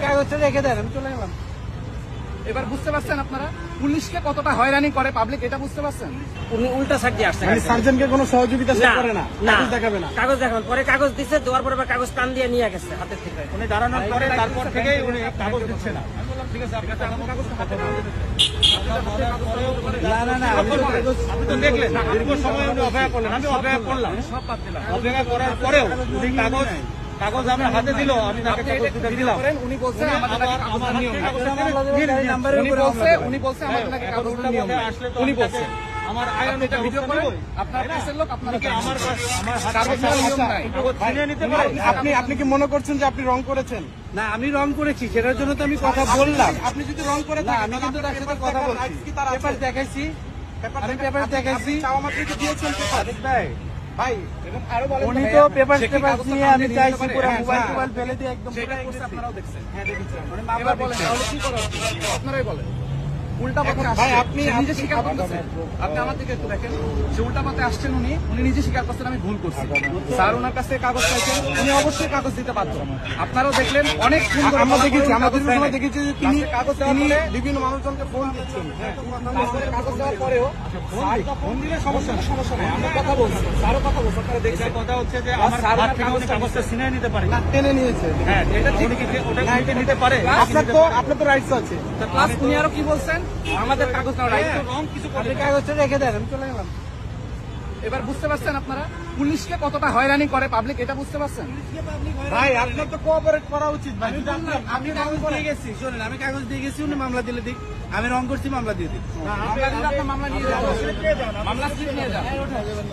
কাগজটা রেখে দেন, আমি চলে গেলাম। এবার বুঝতে পারছেন আপনারা পুলিশকে কতটা হয়রানি করে পাবলিক, এটা বুঝতে পারছেন? উনি উল্টা সাইড দিয়ে আসছে, সার্জনকে কোনো সহযোগিতা করে না, কাগজ দেখাবে না। কাগজ দেখাবেন, পরে কাগজ দিচ্ছে, দেওয়ার পরে আবার কাগজ টান দিয়ে নিয়ে গেছে হাতের থেকে। উনি দাঁড়ানোর পরে তারপর থেকেই উনি কাগজ দিচ্ছে না। ঠিক আছে, আপনি তো দেখলেন দীর্ঘ সময় উনি অপেক্ষা করলেন, আমি অপেক্ষা করলাম, অপেক্ষা করার পরেও উনি কাগজ আমার হাতে দিল, আমি তাকে কাগজ দিতে দিলাম। উনি বলছে আমাদের আসলে উনি বলছে আমার আইন এটা ভিডিও করে আপনার দেশের লোক আপনাকে আমার আপনি কি মনে করছেন যে আপনি রং করেছেন? না, আমি রং করেছি, সেটার জন্য তো আমি কথা বললাম। আপনি যদি রং করে আমি কিন্তু তার সাথে কথা বলছি, পেপার দেখাইছি, আমি পেপার দেখাইছি, দিয়েছেন পেপার ভাই। উনি তো পেপার নিয়ে আমি চাইছি পুরো মোবাইল ফেলে দিয়ে একদম আপনারাও দেখছেন। হ্যাঁ দেখেছি। এবার বলেন তাহলে কি করা উচিত? আপনারাই বলেন। উল্টা পথে ভাই, আসছেন, আপনি নিজে স্বীকার করতেছেন। আপনি আমার দিকে একটু দেখেন, যে উল্টা পথে আসছেন উনি নিজে স্বীকার করছেন আমি ভুল করছি। স্যার ওনার কাছে কাগজ চাইছেন, উনি অবশ্যই কাগজ দিতে বাধ্য। আপনারাও দেখলেন অনেক আমরা দেখেছি, আমাদের সময় দেখেছি যে তিনি বিভিন্ন মানুষজনকে ফোন দিচ্ছেন। কাগজ দেওয়ার পরেও ফোন দিলে সমস্যা নেই, আমরা কথা বলছি, স্যারও কথা বলছে। আপনারা দেখছেন কথা হচ্ছে যে আমার হাত থেকে উনি কাগজটা ছিনিয়ে নিতে পারে, টেনে নিয়েছে। হ্যাঁ এটা ঠিক, ওটা নিতে পারে। আপনার তো রাইটস আছে। প্লাস উনি আরো কি বলছেন, আমাদের কাগজ নেওয়ার রাইট রং কিছু আপনি কাগজটা রেখে দেন, আমি চলে গেলাম। এবার বুঝতে পারছেন আপনারা পুলিশকে কতটা হয়রানি করে পাবলিক, এটা বুঝতে পারছেন? ভাই আপনার তো কোঅপারেট করা উচিত ভাই। আমি কাগজ দিয়ে গেছি, শোনেন, আমি কাগজ দিয়ে গেছি, উনি মামলা দিলে দিক, আমি রং করছি, মামলা দিয়ে দিক। মামলা দিলে আপনার মামলা নিয়ে যান, মামলা স্লিপ নিয়ে যান,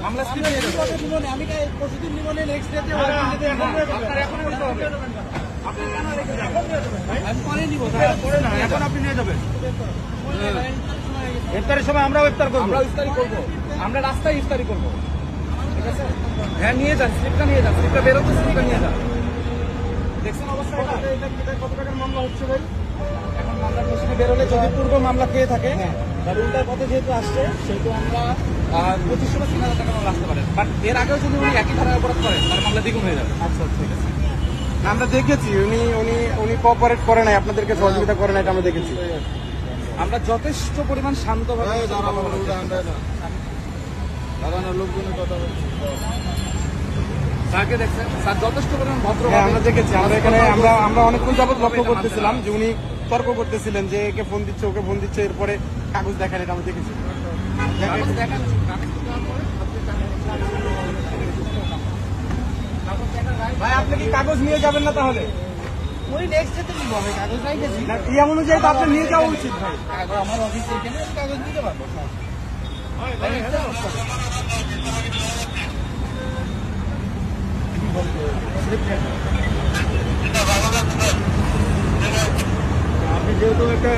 মামলা স্লিপ নিয়ে যান। আমি পরশুদিন নিবনে নেক্সট ডেতে আপনার এখনই নিতে হবে। আপনি কেন রেখে যান? আমি পরে নিব, এখন আপনি নিয়ে যাবেন। ইফতারের সময় আমরাও ইফতার করবো, আমরা ইফতারি করবো, আমরা রাস্তায় ইফতারি করবো, ঠিক আছে? হ্যাঁ নিয়ে যান, স্লিপটা নিয়ে যান, স্লিপটা বেরোতে স্লিপটা নিয়ে যান। দেখছেন অবস্থা? কত টাকার মামলা হচ্ছে ভাই? এখন মামলার পেছনে বেরোলে যদি পূর্ব মামলা খেয়ে থাকে, তাহলে উল্টার পথে যেহেতু আসছে সেহেতু আমরা 2500 বা 3000 টাকা মামলা আসতে পারে। বাট এর আগেও যদি উনি একই ধারায় অপরাধ করেন তাহলে মামলা দ্বিগুণ হয়ে যাবে। আচ্ছা ঠিক আছে। আমরা দেখেছি উনি কোঅপারেট করে নাই, আপনাদেরকে সহযোগিতা করে নাই, এটা আমরা দেখেছি। আমরা যথেষ্ট পরিমাণ শান্তভাবে স্যারকে দেখছেন, স্যার যথেষ্ট পরিমাণ ভদ্র। আমরা দেখেছি, আমরা এখানে আমরা অনেকক্ষণ যাবত লক্ষ্য করতেছিলাম যে উনি তর্ক করতেছিলেন যে একে ফোন দিচ্ছে, ওকে ফোন দিচ্ছে, এরপরে কাগজ দেখান, এটা আমরা দেখেছি। ভাই আপনি কি কাগজ নিয়ে যাবেন না তাহলে? ওই নেক্সট ডেতে নিব, আমি কাগজ নাই গেছি, ইয়া অনুযায়ী তো আপনার নিয়ে যাওয়া উচিত ভাই। আমার অফিসে এখানে কাগজ দিতে পারবো। আপনি যেহেতু একটা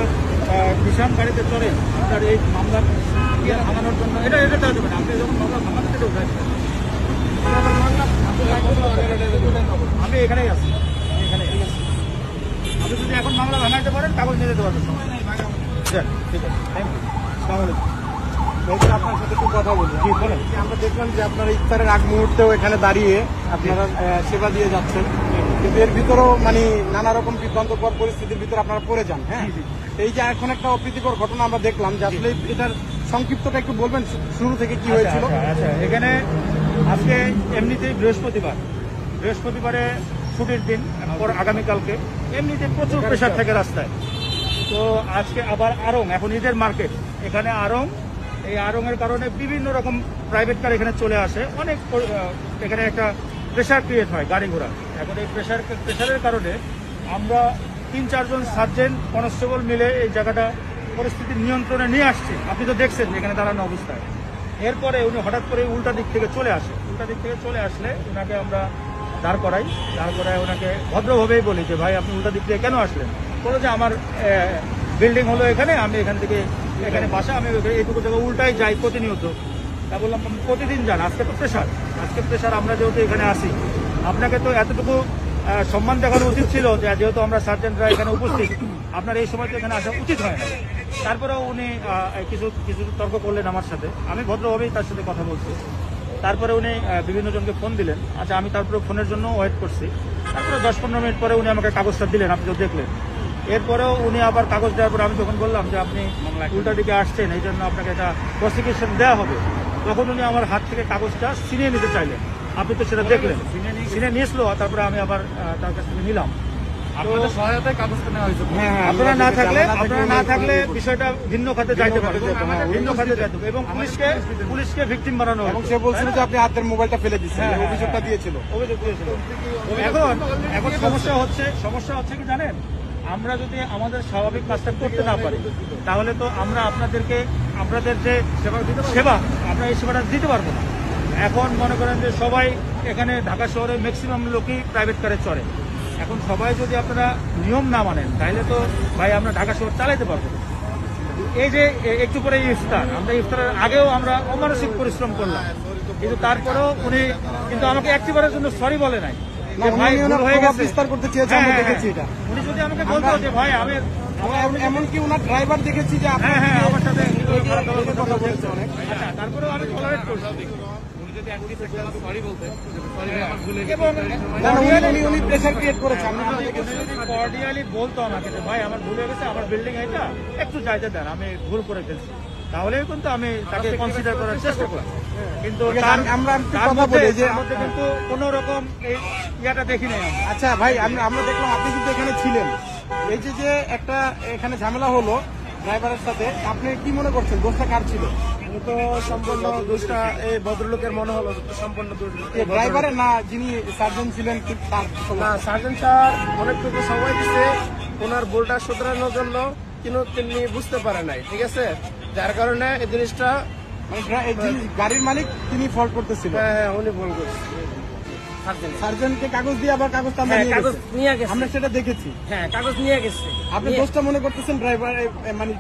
কিষাণ গাড়িতে চড়েন, আপনার এই মামলা ভাঙানোর জন্য এটা দেওয়া যাবে না। আপনি যখন মামলা ভাঙাতে থেকে উঠাই আমি এখানেই আছি, আপনি যদি এখন মামলা ভাঙাইতে পারেন কাগজ নিয়ে যেতে পারবেন। ঠিক আছে, থ্যাংক ইউ। আপনার সাথে একটু কথা বলবো। জি বলেন। আমরা দেখলাম যে আপনারা ইফতারের আগ মুহূর্তেও এখানে দাঁড়িয়ে আপনারা সেবা দিয়ে যাচ্ছেন, কিন্তু এর ভিতরেও মানে নানা রকম বিভ্রান্তকর পরিস্থিতির ভিতরে আপনারা পড়ে যান। হ্যাঁ, এই যে এখন একটা অপ্রীতিকর ঘটনা আমরা দেখলাম, যে আসলে এটার সংক্ষিপ্তটা একটু বলবেন, শুরু থেকে কি হয়েছিল? আচ্ছা, এখানে আজকে এমনিতেই বৃহস্পতিবারে ছুটির দিন, আগামীকালকে এমনিতে প্রচুর প্রেশার থাকে রাস্তায়। তো আজকে আবার আড়ং, এখন ঈদের মার্কেট, এখানে আড়ং, এই আড়ংয়ের কারণে বিভিন্ন রকম প্রাইভেট কার এখানে চলে আসে, অনেক এখানে একটা প্রেশার ক্রিয়েট হয় গাড়ি ঘোড়া। এখন এই প্রেশারের কারণে আমরা 3-4 জন সার্জেন্ট কনস্টেবল মিলে এই জায়গাটা পরিস্থিতি নিয়ন্ত্রণে নিয়ে আসছি। আপনি তো দেখছেন এখানে দাঁড়ানো অবস্থায়। এরপরে উনি হঠাৎ করে উল্টা দিক থেকে চলে আসলে ওনাকে আমরা দাঁড় করাই ওনাকে ভদ্রভাবেই বলি যে ভাই আপনি উল্টা দিক থেকে কেন আসলেন? বলো যে আমার বিল্ডিং হলো এখানে, আমি এখান থেকে এখানে বাসা, আমি এইটুকু জায়গায় উল্টাই যাই প্রতিনিয়ত। তা বললাম প্রতিদিন যান, আজকে প্রেশার, আমরা যেহেতু এখানে আসি, আপনাকে তো এতটুকু সম্মান দেখানো উচিত ছিল যে যেহেতু আমরা সার্জেন্টরা এখানে উপস্থিত, আপনার এই সময় তো এখানে আসা উচিত হয় না। তারপরেও উনি কিছু তর্ক করলেন আমার সাথে, আমি ভদ্রভাবেই তার সাথে কথা বলছি। তারপরে উনি বিভিন্ন জনকে ফোন দিলেন। আচ্ছা, আমি তারপরে ফোনের জন্য ওয়েট করছি। তারপরে 10-15 মিনিট পরে উনি আমাকে কাগজটা দিলেন, আপনি তো দেখলেন। এরপরেও উনি আবার কাগজ দেওয়ার পরে আমি যখন বললাম যে আপনি উল্টা দিকে আসছেন, এই জন্য আপনাকে একটা প্রসিকিউশন দেওয়া হবে, তখন উনি আমার হাত থেকে কাগজটা ছিনিয়ে নিতে চাইলেন। আপনি তো সেটা দেখলেন, ছিনিয়ে নিয়েছিল, তারপরে আমি আবার তার কাছ থেকে নিলাম। আপনাদের সহায়তায় কাগজটা নেওয়া হয়েছে। হ্যাঁ, আপনারা না থাকলে বিষয়টা ভিন্ন খাতে যাইতে পারে, ভিন্ন খাতে যাইতে হবে এবং পুলিশকে ভিকটিম বানানো এবং হবে। সে বলছিল যে আপনি হাতের মোবাইলটা ফেলে দিচ্ছেন, হ্যাঁ, এই অভিযোগটা দিয়েছিল। অভিযোগ দিয়েছিল। এখন সমস্যা হচ্ছে কি জানেন, আমরা যদি আমাদের স্বাভাবিক কাজটা করতে না পারি, তাহলে তো আমরা আপনাদের যে সেবা আমরা এই সেবাটা দিতে পারবো না। এখন মনে করেন যে সবাই এখানে ঢাকা শহরে ম্যাক্সিমাম লোকই প্রাইভেট কারে চড়ে। এখন সবাই যদি আপনারা নিয়ম না মানেন, তাহলে তো ভাই আমরা ঢাকা শহর চালাইতে পারবো না। এই যে একটু পরে ইফতার, আমরা ইফতারের আগেও আমরা অমানসিক পরিশ্রম করলাম, কিন্তু তারপরেও উনি কিন্তু আমাকে একটিবারের জন্য সরি বলে নাই। না, যে ভাই উনি ভুল ওনার হয়ে প্রভাব গেছে। বিস্তার করতে চেয়েছে, আমরা হ্যাঁ, দেখেছি এটা। উনি যদি আমাকে বলতো যে ভাই আমি এমনকি ওনার ড্রাইভার দেখেছি যে আপনার হ্যাঁ আমার সাথে কথা বলেছে অনেক। আচ্ছা, তারপরেও আমি টলারেট করছি উনি যদি সরি বলতেন, সরি আমার ভুলে গেছে। এবং না, না, উনি প্রেশার ক্রিয়েট করেছে, আমরা দেখেছি। কর্ডিয়ালি বলতো আমাকে যে ভাই আমার ভুল হয়ে গেছে, আমার বিল্ডিং এটা একটু যাইতে দেন, আমি ভুল করে ফেলছি, তাহলে কিন্তু আমি তাকে কনসিডার করার চেষ্টা করি। কিন্তু ঠিক আছে, তার- আমরা একটু তার কথা মধ্যে- বলি যে- তার মধ্যে কিন্তু কোন রকম এই ইয়াটা দেখি নাই আমরা। আচ্ছা ভাই, আমরা দেখলাম আপনি কিন্তু এখানে ছিলেন। এই যে একটা এখানে ঝামেলা হলো ড্রাইভারের সাথে, আপনি কি মনে করছেন দোষটা কার ছিল? তো সম্পূর্ণ দোষটা এই ভদ্রলোকের মনে হলো সম্পূর্ণ দোষ ড্রাইভারের না, যিনি সার্জন ছিলেন তার? না, সার্জেন্ট স্যার অনেকটুকু সময় দিচ্ছে ওনার ভুলটা শুধরানোর জন্য, কিন্তু তিনি বুঝতে পারে নাই, ঠিক আছে, যার কারণে এই জিনিসটা মানে যিনি গাড়ির মালিক তিনি ফল্ট করতেছিল। হ্যাঁ উনি ভুল করছে। সার্জনকে কাগজ দিয়ে আবার কাগজটা আমরা নিয়ে গেছে। নিয়ে গেছে, আমরা সেটা দেখেছি। হ্যাঁ কাগজ নিয়ে গেছে। আপনি দোষটা মনে করতেছেন ড্রাইভার মানে